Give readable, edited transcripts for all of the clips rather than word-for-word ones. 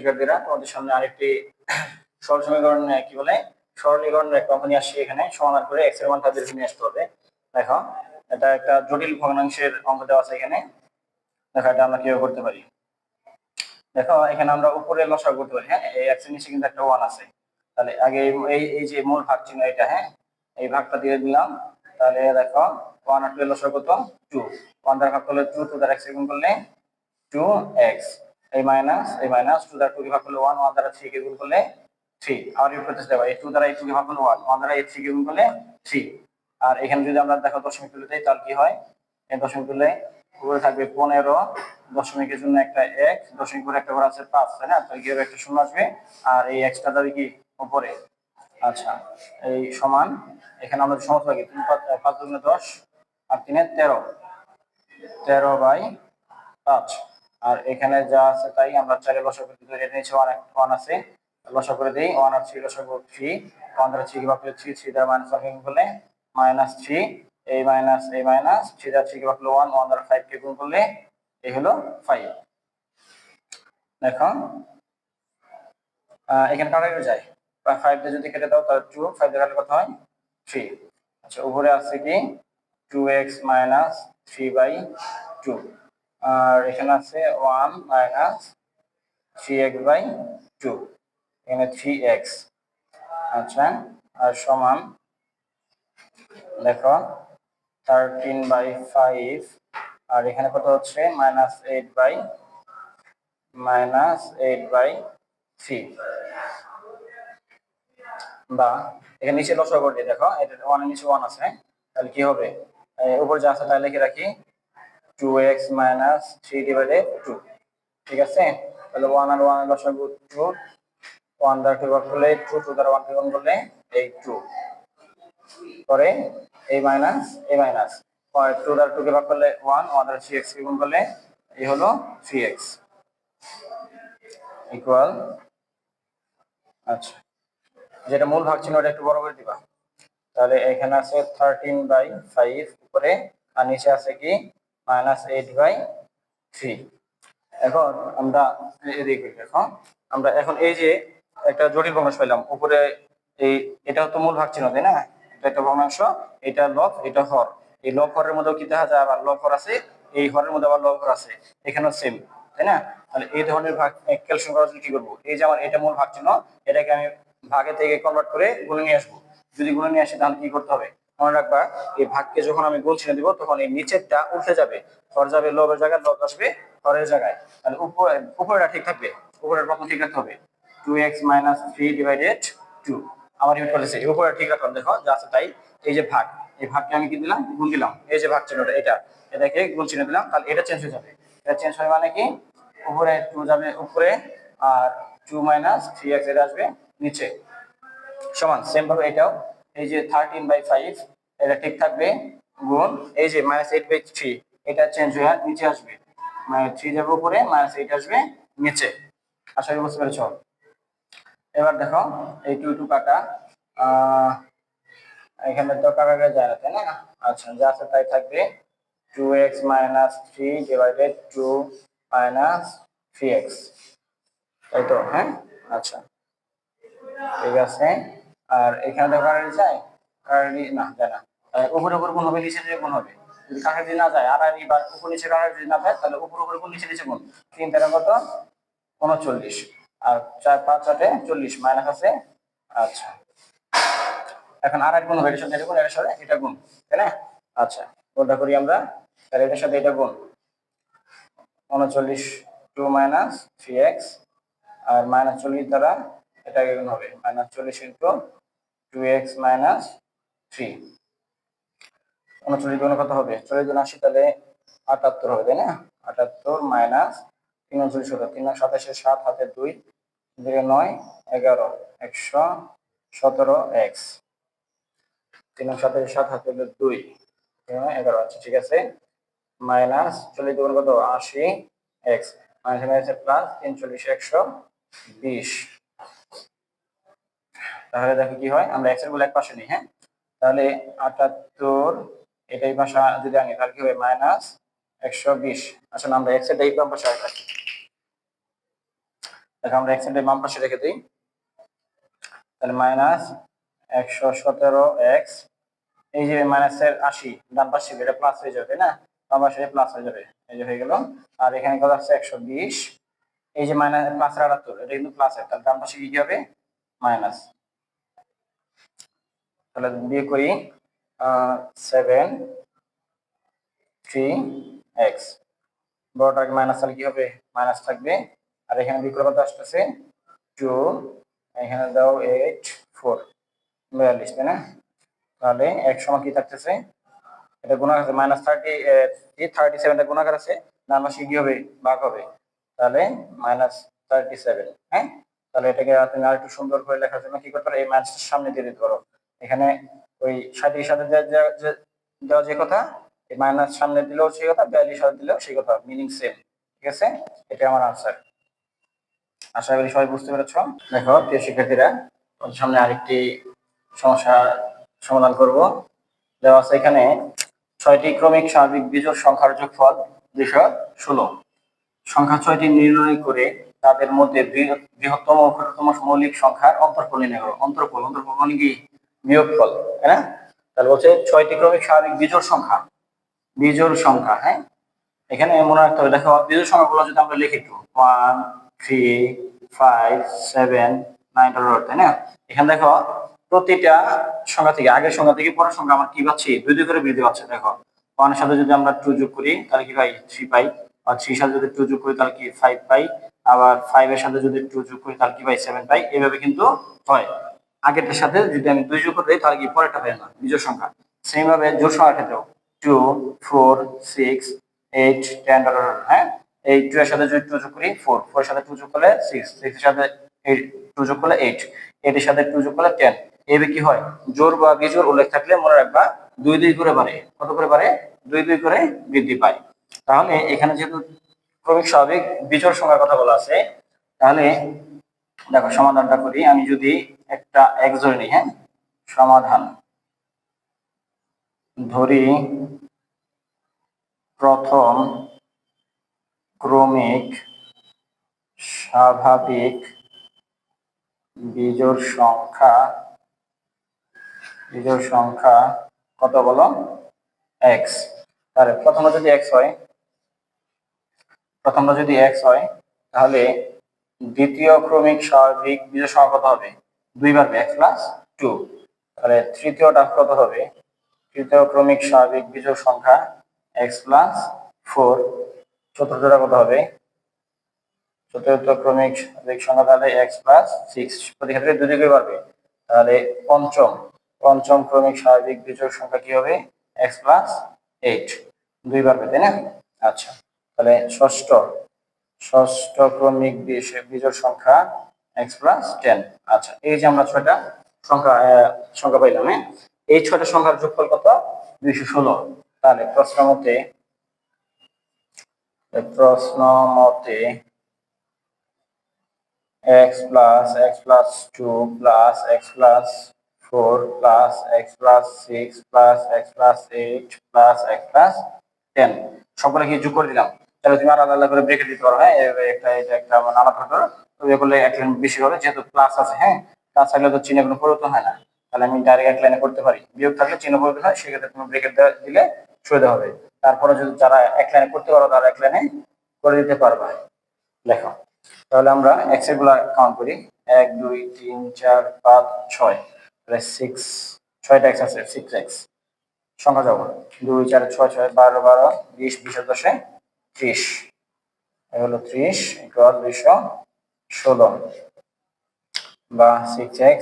শিক্ষার্থীরা, তোমাদের সামনে আরেকটি সরল সমীকরণ কি বলে সরলীকরণের একটা অঙ্ক নিয়ে আসছি। এখানে সমাধান করে এক্স এর মান তাদের নিয়ে আসতে হবে। দেখো, এটা একটা জটিল ভগ্নাংশের অঙ্ক দেওয়া আছে এখানে। দেখো এটা আমরা কিভাবে করতে পারি। দেখো এখানে আমরা উপরে লসাগু করতে পারি। হ্যাঁ, এই এক্স এর নিচে কিন্তু একটা 1 আছে। তাহলে আগে এই এই যে মূল ভাগ চিহ্ন এটা, হ্যাঁ, এই ভাগটা দিয়ে দিলাম। তাহলে দেখো 1 আর 2 এর লসাগু কত? 2। 1 দ্বারা ভাগ করলে 2, 2 দ্বারা x গুণ করলে 2x, এই মাইনাস 2 দ্বারা 2 কে ভাগ করলে 1, 1 দ্বারা 3 কে গুণ করলে 3। আর ইউজ করতে যাবে, এই 2 দ্বারা এই 2 কে ভাগ করলে 1, 1 দ্বারা এই 3 কে গুণ করলে 3। আর এখানে যদি আমরা দেখো দশমিক তুলে দেই তাহলে কি হয়? এই দশমিক তুলে উপরে থাকবে 15, দশমিকের জন্য একটা 1, দশমিক করে একটা ঘর আছে 5, তাই না? তাহলে কি হবে? একটা শূন্য আসবে আর এই এক্সট্রা যাবে কি উপরে। আচ্ছা, এই সমান এখানে আমরা সমস্ত ভাগে 5 দুগুণে 10 আর 3 এ 13, 13/5। আর এখানে যা আছে তাই আমরা 4 লসাগু করে দিই। এটা নিচে 1 আছে, লসাগু করে দেই। 1 আর 3 লসাগু 3, 1 দ্বারা 3 কে ভাগ করলে 3, 3 দ্বারা মাইনাস 1 কে গুণ করলে -3, এই মাইনাস 3 দ্বারা 3 কে ভাগ করলে 1, 1 দ্বারা 5 কে গুণ করলে এই হলো 5। দেখো এখানে কাটাকাটি যায়, 5 দিয়ে যদি কেটে দাও তাহলে 2, 5 দিয়ে কাটলে কত হয়? 3। আচ্ছা, উপরে আছে কি 2x - 3/2, আর এখানে আছে 1 - 3x/2, এখানে 3x। আচ্ছা, আর সমান দেখো 13/5, আর এখানে কত হচ্ছে? -8/3। বা এখানে নিচে লসাগু করে দিই। দেখো এটা 1 এর নিচে 1 আছে, তাহলে কি হবে? উপরে যা আছে তাই লিখে রাখি, 2x - 3/2। ঠিক আছে, তাহলে 1 আর 1 এর লসাগু 2, 1 দ্বারা 2 ভাগ করলে 2, 2 দ্বারা 1 কে গুণ করলে এই 2, পরে এই মাইনাস 2 দ্বারা 2 কে ভাগ করলে 1, 1 দ্বারা 3x কে গুণ করলে এই হলো 3x ইকুয়াল। আচ্ছা, যেটা মূল ভাগ ছিল ওটা একটু বড় করে দিবা। তাহলে এখানে আছে 13/5 উপরে, আর নিচে আছে কি -8/3। এখন আমরা এদিকে দেখো, আমরা এখন এই যে একটা জটিল ভগ্নাংশ পেলাম উপরে। এই এটা তো মূল ভাগ ছিল, তাই না? এটা একটা ভগ্নাংশ, এটা লব, এটা হর। এই লব হরের মধ্যেও কি দেখা যায়? আবার লব হর আছে, এই হরের মধ্যে আবার লব হর আছে, এখানেও সেম, তাই না? তাহলে এই ধরনের ভাগ ক্যালকুলেশন করার জন্য কি করবো? এই যে আমার এটা মূল ভাগ ছিল, এটাকে আমি ভাগে থেকে কনভার্ট করে গুণে নিয়ে আসবো। যদি গুণে নিয়ে আসি তাহলে কি করতে হবে? মনে রাখবা, এই ভাগকে যখন আমি গুণ চিহ্ন দিব তখন এই নিচেরটা উল্টে যাবে, হর যাবে লবের জায়গায়, লব আসবে হরের জায়গায়। তাহলে উপরেটা ঠিক থাকবে, উপরের প্রথম ঠিক রাখতে হবে, 2x - 3/2। আমার ইউনিট করেছে উপরে ঠিক রাখলাম। দেখো যা আছে তাই। এই যে ভাগ, এই ভাগকে আমি কি দিলাম? গুণ দিলাম। এই যে ভাগ চিহ্নটা, এটাকে গুণ চিহ্ন দিলাম, তাহলে এটা চেঞ্জ হয়ে যাবে। এটা চেঞ্জ হয় মানে কি, উপরে 2 যাবে উপরে, আর 2 - 3x এটা আসবে নিচে। সমান সেম ভাবে এটাও, এই যে 13/5 এটা ঠিক থাকবে, গুণ এই যে -8/3 এটা চেঞ্জ হয়ে নিচে আসবে, -3 যাবে উপরে, -8 আসবে নিচে। আশা করি বুঝতে পেরেছো। এবার দেখো এই 2 2 কাটা, এখানে তো কাটা যায় না, তাই না? আচ্ছা, যা আছে তাই থাকবে, 2x - 3/2 - 3x, তাই তো? হ্যাঁ, আচ্ছা ঠিক আছে। আর এখানে তো কাটাকাটি যায়, কাটাকাটি না যায় না, উপরে উপরে গুণ হবে, নিচে নিচে গুণ হবে। যদি কাটাকাটি না যায়, আর বা উপর নিচে কাটাকাটি না যায়, তাহলে উপর উপরে গুণ, নিচে নিচে গুণ। 3 তেরো কত? 39, আর 4 5 8 40, মাইনাস আছে। আচ্ছা, এখন আর এক গুণ হবে, এটার সাথে এটা গুণ, এটার সাথে এটা গুণ, তাই না? আচ্ছা, কোনটা করি আমরা? তাহলে এটার সাথে এটা গুণ, 39 2 - 3x, আর -40 দ্বারা এটা গুণ হবে, -40 ইনটু 2x - 3। 39 গুণ কত হবে? 40 গুণ 80, তাহলে 78 হবে, তাই না? 78 মাইনাস 39 হলো 3 9 27 7 হাতে 2 2 9 11 117x, 3 9 27 7 হাতে 2 11। আচ্ছা ঠিক আছে, মাইনাস 40 গুণ কত? 80x, minus plus 43 120। তাহলে দেখো কি হয়, আমরা x এর গুলো এক পাশে নিই। হ্যাঁ, তাহলে 78 এটাই পাশে যদি আনি তাহলে কি হবে? -120। আসলে আমরা x এর এই পাশে রাখি, দেখো আমরা এক্স এর বাম পাশে রেখে দিই, তাহলে মাইনাস 117x, এই যে মাইনাসের 80 ডান পাশে এটা প্লাস হয়ে যাবে, তাই না? বাম পাশে প্লাস হয়ে যাবে, এই যে হয়ে গেল। আর এখানে কত আছে 120, এই যে মাইনাস প্লাস 78 এটা কিন্তু প্লাস তাহলে ডান পাশে কি হবে মাইনাস। তাহলে দিয়ে করি 7 3x, বড়টাকে মাইনাস তাহলে কি হবে মাইনাস থাকবে। আর এখানে বিকল্প কত আসতেছে 2, এখানে দাও 8 4 42, তাই না? তাহলে এক সময় কি থাকতেছে, এটা গুণাকার আছে -37টা গুণাকার আছে, ডান পাশে কি হবে ভাগ হবে, তাহলে -37। হ্যাঁ, তাহলে এটাকে তুমি আর একটু সুন্দর করে লেখার জন্য কি করতে পারো, এই মাইনাসটার সামনে দিয়ে দিতে পারো। এখানে ওই 60 এর সাথে দেওয়া যে কথা, এই মাইনাস সামনে দিলেও সেই কথা, 42 সাথে দিলেও সেই কথা, মিনিং সেম। ঠিক আছে, এটা আমার আনসার। আশা করি সবাই বুঝতে পেরেছো। দেখো প্রিয় শিক্ষার্থীরা, তোমাদের সামনে আরেকটি সমস্যা সমাধান করব। দেওয়া আছে এখানে 6টি ক্রমিক স্বাভাবিক বিজোড় সংখ্যার যোগফল 216। সংখ্যা 6টি নির্ণয় করে তাদের মধ্যে বৃহত্তম ও ক্ষুদ্রতম মৌলিক সংখ্যার অন্তরফল নির্ণয় করো। অন্তরফল মানে কি বিয়োগফল, তাই না? তাহলে বলছে 6টি ক্রমিক স্বাভাবিক বিজোড় সংখ্যা। হ্যাঁ, এখানে মনে রাখতে হবে, দেখো বিজোড় সংখ্যাগুলো যদি আমরা লিখি একটু 1 3 5 7 9 তাই না? এখানে দেখো প্রতিটা সংখ্যা থেকে, আগের সংখ্যা থেকে পরের সংখ্যা আমার কি পাচ্ছি, 2 2 করে বৃদ্ধি পাচ্ছে। দেখো 1 এর সাথে যদি আমরা 2 যোগ করি তাহলে কি পাই 3 পাই, আর 3 এর সাথে যদি 2 যোগ করি তাহলে কি 5 পাই, আবার 5 এর সাথে যদি 2 যোগ করি তাহলে কি পাই 7 পাই। এভাবে কিন্তু হয়। আগেরটার সাথে যদি আমি 2 যোগ করে দিই তাহলে কি পরেরটা পাই না, বিজোড় সংখ্যা। সেম ভাবে জোড় সংখ্যার ক্ষেত্রেও 2 4 6 8 10 হ্যাঁ, এই 2 এর সাথে যদি 2 যোগ করি 4, 4 এর সাথে 2 যোগ করলে 6, 6 এর সাথে 2 যোগ করলে 8, 8 এর সাথে 2 যোগ করলে 10। এভাবে কি হয়, জোড় বা বিজোড় উল্লেখ থাকলে মনে রাখবা 2 2 করে বাড়ে। কত করে বাড়ে? 2 2 করে বৃদ্ধি পায়। তাহলে এখানে যেহেতু ক্রমিক স্বাভাবিক বিজোড় সংখ্যার কথা বলা আছে, তাহলে দেখো সমাধানটা করি। আমি যদি একটা x ধরে নিই, হ্যাঁ, সমাধান ধরি প্রথম ক্রমিক স্বাভাবিক বিজোড় সংখ্যা কত বলো x। তাহলে প্রথমটা যদি x হয় তাহলে দ্বিতীয় ক্রমিক স্বাভাবিক বিজোড় সংখ্যা কত হবে, 2 বাড়বে x প্লাস 2। তাহলে তৃতীয়টা কত হবে, তৃতীয় ক্রমিক স্বাভাবিক বিজোড় সংখ্যা x প্লাস 4। চতুর্থটা কত হবে, চতুর্থ ক্রমিক স্বাভাবিক সংখ্যা তাহলে x প্লাস 6, প্রতি ক্ষেত্রে 2 2 করে বাড়বে। তাহলে পঞ্চম ক্রমিক স্বাভাবিক বিজোড় সংখ্যা কি হবে, x প্লাস 8, 2 বাড়বে, তাই না? আচ্ছা, তাহলে ষষ্ঠ ক্রমিক বিজোড় সংখ্যা x প্লাস 10। আচ্ছা, এই যে আমরা 6টা সংখ্যা পাইলাম। হ্যাঁ, এই 6টা সংখ্যার যোগফল কত, 216। তাহলে প্রশ্ন মতে x plus 2 plus x plus 4 plus x plus 6 plus x plus 8 plus x plus 10 সবগুলো কি যোগ করে দিলাম। তাহলে তুমি আলাদা আলাদা করে ব্রেকেট দিতে পারো। হ্যাঁ, এটা আলাদা করো, তবে এগুলো এক লাইন বেশি হবে যেহেতু প্লাস আছে। হ্যাঁ, প্লাস থাকলে তো চিহ্ন কোনো পরিবর্তন হয় না, তাহলে আমি ডাইরেক্ট এক লাইনে করতে পারি। বিয়োগ থাকলে চিহ্ন পরিবর্তন হয়, সেক্ষেত্রে তুমি ব্রেকেট দিলে সুবিধা হবে। তারপরে যদি যারা এক লাইনে করতে পারো তারা এক লাইনে করে দিতে পারবা। দেখো তাহলে আমরা এক্স এর গুলা কাউন্ট করি, 1 2 3 4 5 6, তাহলে 6টা এক্স আছে, 6x সংখ্যা যাবো 2 4 6 6 12 12 20 20 10 30, হলো 30 ইকুয়াল 216 বা 6x।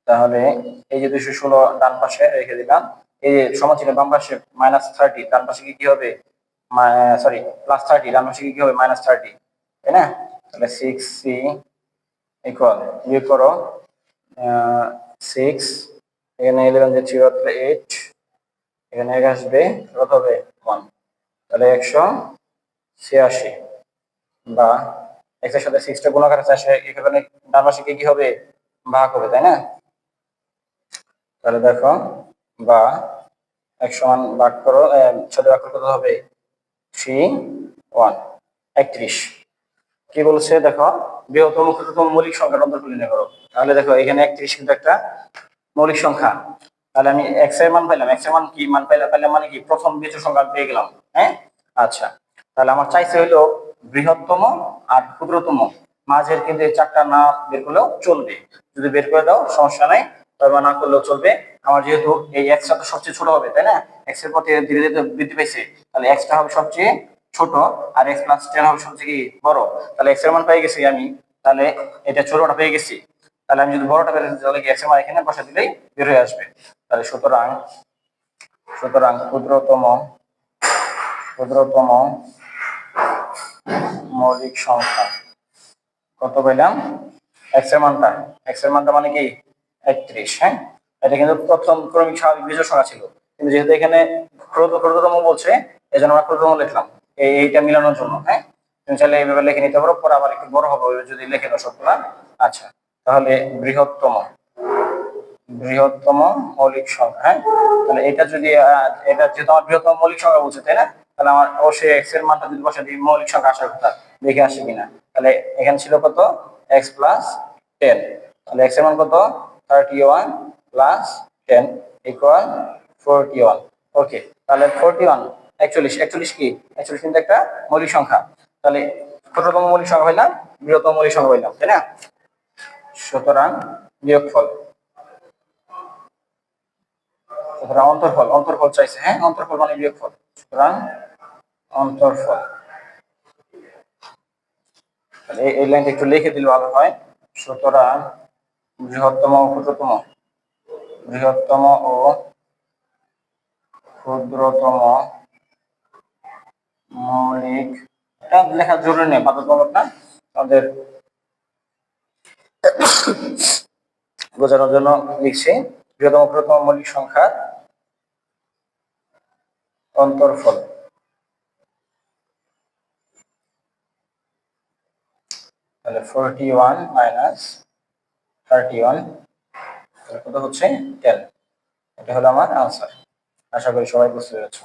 তাহলে এই যে 216 ডান পাশে রেখে দিলাম, এই যে সমাচিহ্ন বাম পাশে -30, ডান পাশে কি হবে সরি +30, ডান পাশে কি হবে -30, তাই না? তাহলে 6c ইকুয়াল, বিয়োগ করো 6, এখানে 11 যে 3 তাহলে 8, এখানে 1 আসবে, কত হবে 1, তাহলে 186 বা x এর সাথে 6টা গুণাকার আছে, এখানে ডান পাশে কি হবে ভাগ হবে, তাই না? তাহলে দেখো বা 1 সমান ভাগ করো, সাথে ভাগ করলে কত হবে 3 1 31। কি বলছে দেখো, বৃহত্তম ক্ষুদ্রতম মৌলিক সংখ্যার অন্তরফল নির্ণয় করো। তাহলে দেখো এখানে 31 কিন্তু একটা মৌলিক সংখ্যা। তাহলে আমি এক্স এর মান পাইলাম, এক্স এর মান কি মান পাইলাম মানে কি প্রথম বিজোড় সংখ্যা পেয়ে গেলাম। হ্যাঁ, আচ্ছা, তাহলে আমার চাইছে হইলো বৃহত্তম আর ক্ষুদ্রতম, মাঝের কিন্তু এই চারটা না বের করলেও চলবে, যদি বের করে দাও সমস্যা নাই, তবে না করলেও চলবে। আমার যেহেতু এই এক্সটা তো সবচেয়ে ছোট হবে তাই না, এক্স এর প্রতি ধীরে ধীরে বৃদ্ধি পাইছে, তাহলে এক্সটা হবে সবচেয়ে ছোট আর এক্স প্লাস 10 হবে সবচেয়ে কি বড়। তাহলে এক্স এর মান পেয়ে গেছি আমি, তাহলে এটা ছোটটা পেয়ে গেছি, তাহলে আমি যদি বড়টা বের করি তাহলে কি এক্স এর মান এখানে বসা দিলেই বের হয়ে আসবে। তাহলে সুতরাং সুতরাং ক্ষুদ্রতম ক্ষুদ্রতম মৌলিক সংখ্যা কত পেলাম, এক্স এর মানটা মানে কি 31। হ্যাঁ, এটা কিন্তু প্রথম ক্রমিক স্বাভাবিক বিজোড় সংখ্যা ছিল, কিন্তু যেহেতু এখানে ক্ষুদ্রতম বলছে এই জন্য আমরা ক্ষুদ্রতম লিখলাম এইটা মিলানোর জন্য। হ্যাঁ, তুমি চাইলে এইভাবে লিখে নিতে পারো, পরে আবার একটু বড় হবে যদি লিখে দাও সবগুলা। আচ্ছা, তাহলে বৃহত্তম বৃহত্তম মৌলিক সংখ্যা। হ্যাঁ, তাহলে এটা যদি এটা যেহেতু আমার বৃহত্তম মৌলিক সংখ্যা বলছে তাই না, তাহলে আমার অবশ্যই এক্স এর মানটা যদি বসে দিই মৌলিক সংখ্যা আসার কথা, দেখে আসে কিনা। তাহলে এখানে ছিল কত, এক্স প্লাস 10, তাহলে এক্স এর মান কত 31 প্লাস 10 ইকুয়াল 41। ওকে, তাহলে 41 41 কি 41 কিন্তু একটা মৌলিক সংখ্যা, তাহলে ক্ষুদ্রতম মৌলিক সংখ্যা হইলাম, বৃহত্তম মৌলিক সংখ্যা হইলাম তাই না। সুতরাং বিয়োগফল, অন্তরফল চাইছে। হ্যাঁ, অন্তরফল মানে বিয়োগফল, সুতরাং অন্তরফল। এই লাইনটা একটু লিখে দিলে ভালো হয়। সুতরাং বৃহত্তম ও ক্ষুদ্রতম মৌলিক, এটা লেখা জরুরি নেই বাধ্যতামূলক না, আমাদের বোঝানোর জন্য লিখছি। বৃহত্তম ক্ষুদ্রতম মৌলিক সংখ্যার অন্তরফল, তাহলে 41 মাইনাস 31 কত হচ্ছে 10। এটা হলো আমার আনসার। আশা করি সবাই বুঝতে পেরেছো।